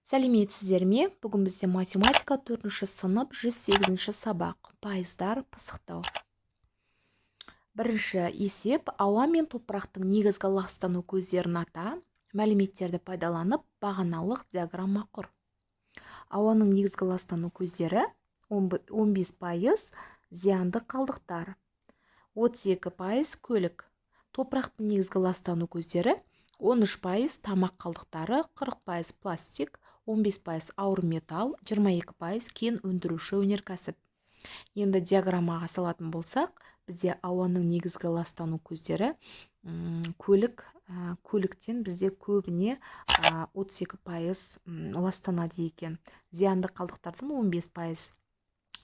Сәлеметсіздер ме? Бүгін бізде математика 4-ші сынып 108-ші сабақ. Пайыздар пысықтау. Бірінші есеп. Ауа мен топырақтың негізгі ластану көздерін ата. Мәліметтерді пайдаланып, бағаналық диаграмма құр. Ауаның негізгі ластану көздері 15% зиянды қалдықтар, 32% көлік. Топырақтың негізгі ластану көздері 13% тамақ қалдықтары, 40% пластик, 15% ауыр металл, 22% кен өндіруші өнеркәсіп. Енді диаграммаға салатын болсақ, бізде ауаның негізгі ластану көздері көліктен бізде көбіне 32% ластанады екен. Зиянды қалдықтардан 15%.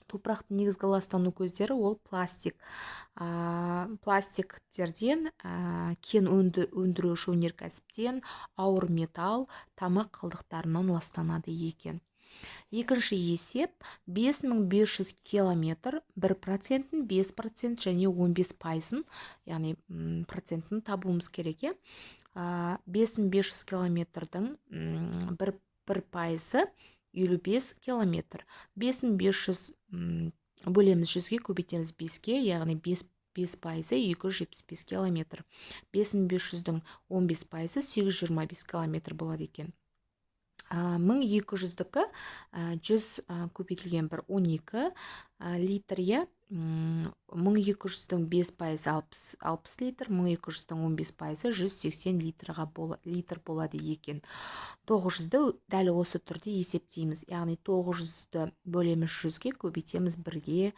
Топырақтың негізгі ластану көздері ол пластик. Пластиктерден, кен өндіруші өнеркәсіптен, ауыр металл, тамақ қалдықтарынан ластанады екен. Екінші есеп. 5500 километр 1%, 5% және 15%, яғни процентін табуымыз керек. 5500 километрдің 1%-ы 55 километр. 5500 бөлеміз 100-ге, көбейтеміз 5-ге, яғни 5%-ы 275 километр. 5500-дің 15%-ы 825 километр болады екен. 1200-дікі 100 көбейтілген 12 литрге, 1200-дің 5%-ы 60 литр, 1200-дің 15%-ы 180 литр болады екен. 900-ді дәл осы түрде есептейміз. Яғни 900-ді бөлеміз 100-ге, көбейтеміз 1-ге,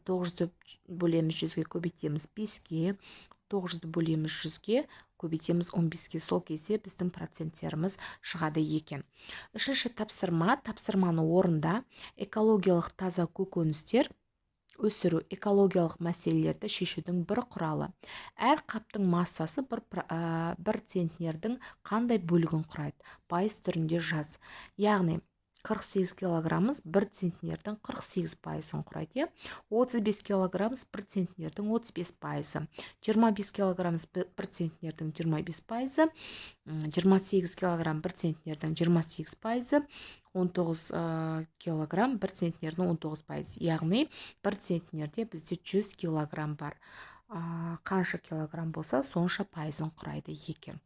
900-ді бөлеміз 100-ге, көбейтеміз 5-ге, 900-ді бөлеміз 100-ге, көбейтеміз 15-ге. Сол кезде біздің проценттеріміз шығады екен. Үшінші тапсырма. Тапсырманы орында экологиялық таза көкөністер өсіру экологиялық мәселелерді шешудің бір құралы. Әр қаптың массасы 1 центнердің қандай бөлігін құрайды? Пайыз түрінде жаз. Яғни 48 килограммыз 1 центнердің 48%-ын құрайды. 35 килограммыз 1 центнердің 35%-ы. 25 килограммыз 1 центнердің 25%-ы. 28 килограмм 1 центнердің 28%-ы. 19 килограмм 1 центнердің 19%. Яғни 1 центнерде бізде 100 килограмм бар. Қанша килограмм болса, сонша пайызын құрайды екен.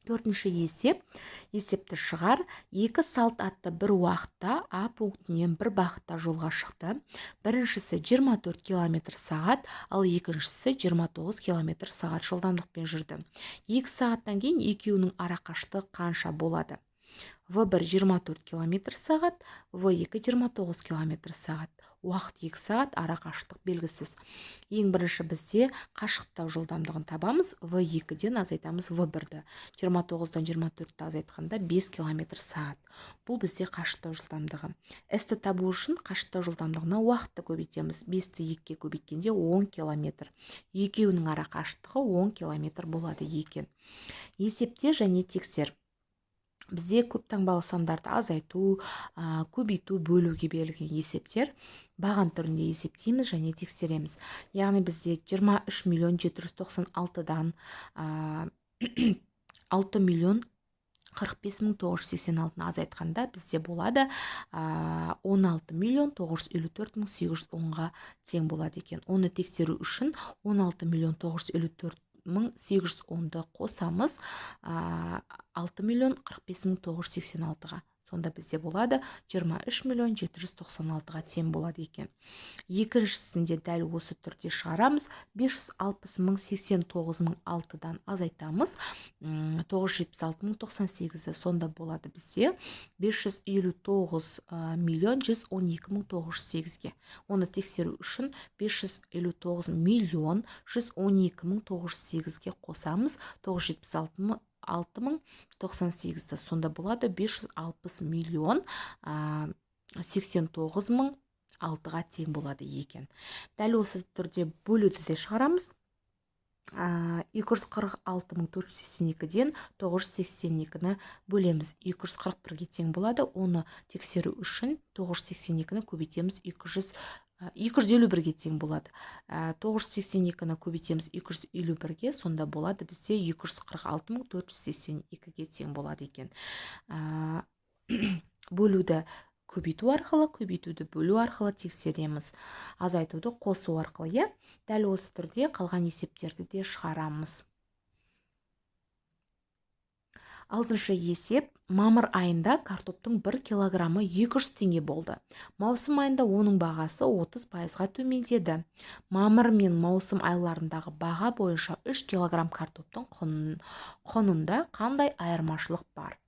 Төртінші есеп. Есепті шығар. 2 салт атты бір уақытта А пунктінен бір бағытта жолға шықты. Біріншісі 24 км сағат, ал екіншісі 29 км сағат жылдамдықпен жүрді. 2 сағаттан кейін екеуінің арақашықтығы қанша болады? В1 24 км сағат, В2 29 км сағат. Уақыт 2 сағат, арақашықтық белгісіз. Ең бірінші бізде қашықтау жылдамдығын табамыз. В2-ден азайтамыз В1-ді. 29-дан 24-ті азайтқанда 5 км сағат. Бұл бізде қашықтау жылдамдығы. С-ті табу үшін қашықтау жылдамдығына уақытты көбейтеміз. 5-ті 2-ге көбейткенде 10 км. Екеуінің арақашықтығы 10 км болады екен. Есепте және тексер. Бізде көп таңбалы сандарды азайту, көбейту, бөлуге берілген есептер баған түрінде есептейміз және тексереміз. Яғни бізде 23 миллион 796-дан 6 миллион 45 мың 986-ны азайтқанда бізде болады 16 миллион 954 мың 810-ға тең болады екен. Оны тексеру үшін 16 миллион 954 мың 810-ды қосамыз 6 миллион 45 мың 986-ға. Сонда бізде болады 23 миллион 796-ға тең болады екен. Екіншісінде дәл осы түрде шығарамыз. 560 мың 89 мың 6-дан азайтамыз 976 мың 98-ді. Сонда болады бізде 559 миллион 112 мың 908-ге. Оны тексеру үшін 559 миллион 112 мың 908-ге қосамыз 976 мың 6098-ді. Сонда болады 560 миллион 89 мың 6-ға тең болады екен. Дәл осы түрде бөлуді де шығарамыз. 246 мың 482-ден 982-ні бөлеміз. 241-ге тең болады. Оны тексеру үшін 982-ні көбейтеміз 251-ге тең болады. 982-ні көбейтеміз 251-ге, сонда болады бізде 246 мың 482-ге тең болады екен. бөлуді көбейту арқылы, көбейтуді бөлу арқылы тексереміз. Азайтуды қосу арқылы, иә. Дәл осы түрде қалған есептерді де шығарамыз. Алтыншы есеп. Мамыр айында картоптың 1 килограммы 200 теңге болды. Маусым айында оның бағасы 30%-ға төмендеді. Мамыр мен маусым айларындағы баға бойынша 3 килограмм картоптың құнында қандай айырмашылық бар?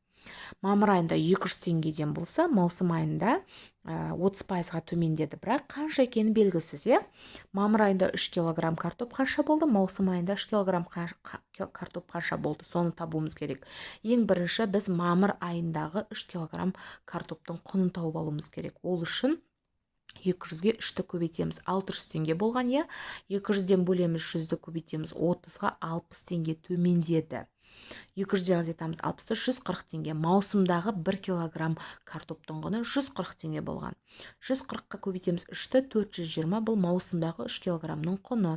Мамыр айында 200 теңгеден болса, маусым айында 30%-ға төмендеді, бірақ қанша екені белгісіз, иә? Мамыр айында 3 килограмм картоп қанша болды, маусым айында 3 килограмм картоп қанша болды, соны табуымыз керек. Ең бірінші біз мамыр айындағы 3 килограмм картоптың құнын тауып алуымыз керек. Ол үшін 200-ге 3-ті көбейтеміз, 600 теңге болған, иә? 200-ден бөлеміз, 100-ді көбейтеміз, 30-ға 60 теңге төмендеді. 200-де азайтамыз, 60-ты 140 теңге. Маусымдағы 1 килограмм картоптың құны 140 теңге болған. 140-қа көбейтеміз, 3-ті 420, бұл маусымдағы 3 килограммның құны.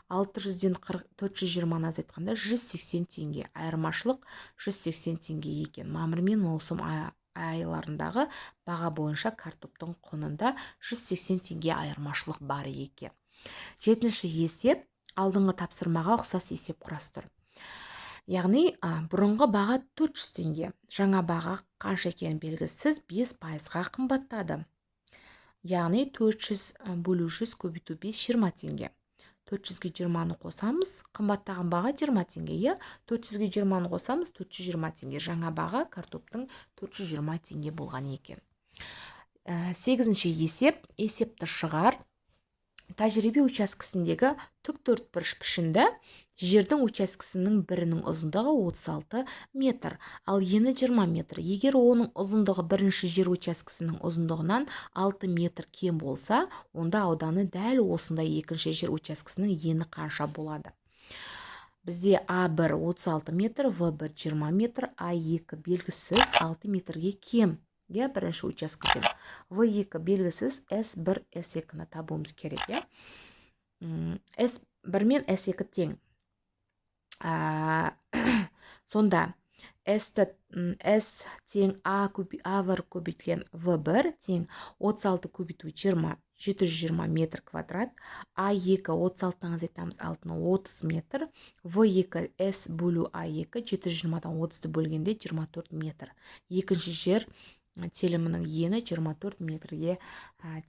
600-ден 420-ны азайтқанда 180 теңге. Айырмашылық 180 теңге екен. Мамыр мен маусым айларындағы баға бойынша картоптың құнында 180 теңге айырмашылық бар екен. Жетінші есеп. Алдыңғы тапсырмаға ұқсас есеп құрастыр. Яғни, бұрынғы баға 400 теңге. Жаңа баға қанша екені белгісіз, 5%-ға қымбаттады. Яғни 400 бөлу 100 көбейту 5 20 теңге. 400-ге 20-ны қосамыз, қымбаттаған баға 20 теңге, иә? 400-ге 20-ны қосамыз, 420 теңге. Жаңа баға картоптың 420 теңге болған екен. 8-ші есеп. Есепті шығар. Тәжірибе учаскесіндегі тіктөртбұрыш пішінді жердің учаскесінің бірінің ұзындығы 36 метр, ал ені 20 метр. Егер оның ұзындығы бірінші жер учаскесінің ұзындығынан 6 метр кем болса, онда ауданы дәл осындай екінші жер учаскесінің ені қанша болады? Бізде А1 36 метр, В1 20 метр, А2 белгісіз 6 метрге кем. Иә, бірінші учаскеден. В2 белгісіз, С1, С2-ні табуымыз керек, иә? С1 мен С2 тең. Сонда S тең А1 көбейтілген В1 тең 36 көбейту 20, 720 метр квадрат. А2 36-тан азайтамыз, 6-ны 30 метр. В2 С бөлу А2 720-дан 30-ды бөлгенде 24 метр. Екінші жер телімінің ені 24 метрге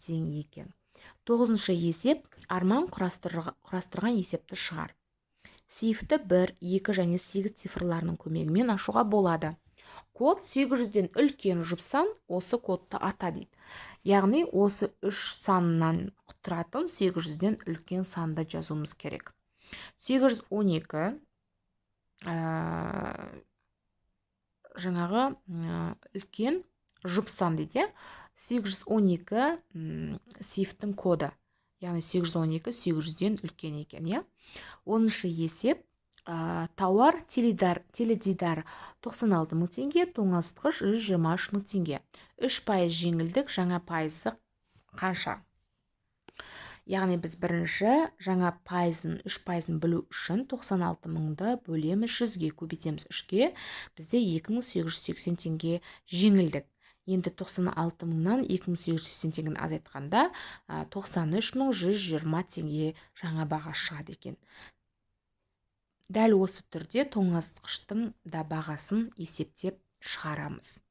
тең екен. 9-шы есеп. Арман құрастырған есепті шығар. Сейфті 1, 2 және 8 цифрларының көмегімен ашуға болады. Код 800-ден үлкен жұпсан, осы кодты ата дейді. Яғни, осы 3 санынан тұратын 800-ден үлкен санды жазуымыз керек. 812 жаңағы үлкен жұпсан дейді. 812 сейфтің коды. Яғни 812 800-ден үлкен екен, иә? 10-шы есеп. Тауар теледидар 96 мың теңге, тоңазытқыш 123 мың теңге. 3% жеңілдік, жаңа пайызы қанша? Яғни біз бірінші жаңа пайызын 3%-ын білу үшін 96 мыңды бөлеміз 100-ге, көбейтеміз 3-ге. Бізде 2880 теңге жеңілдік. Енді 96 мыңнан 2880 теңгені азайтқанда 93120 теңге жаңа баға шығады екен. Дәл осы түрде тоңазытқыштың да бағасын есептеп шығарамыз.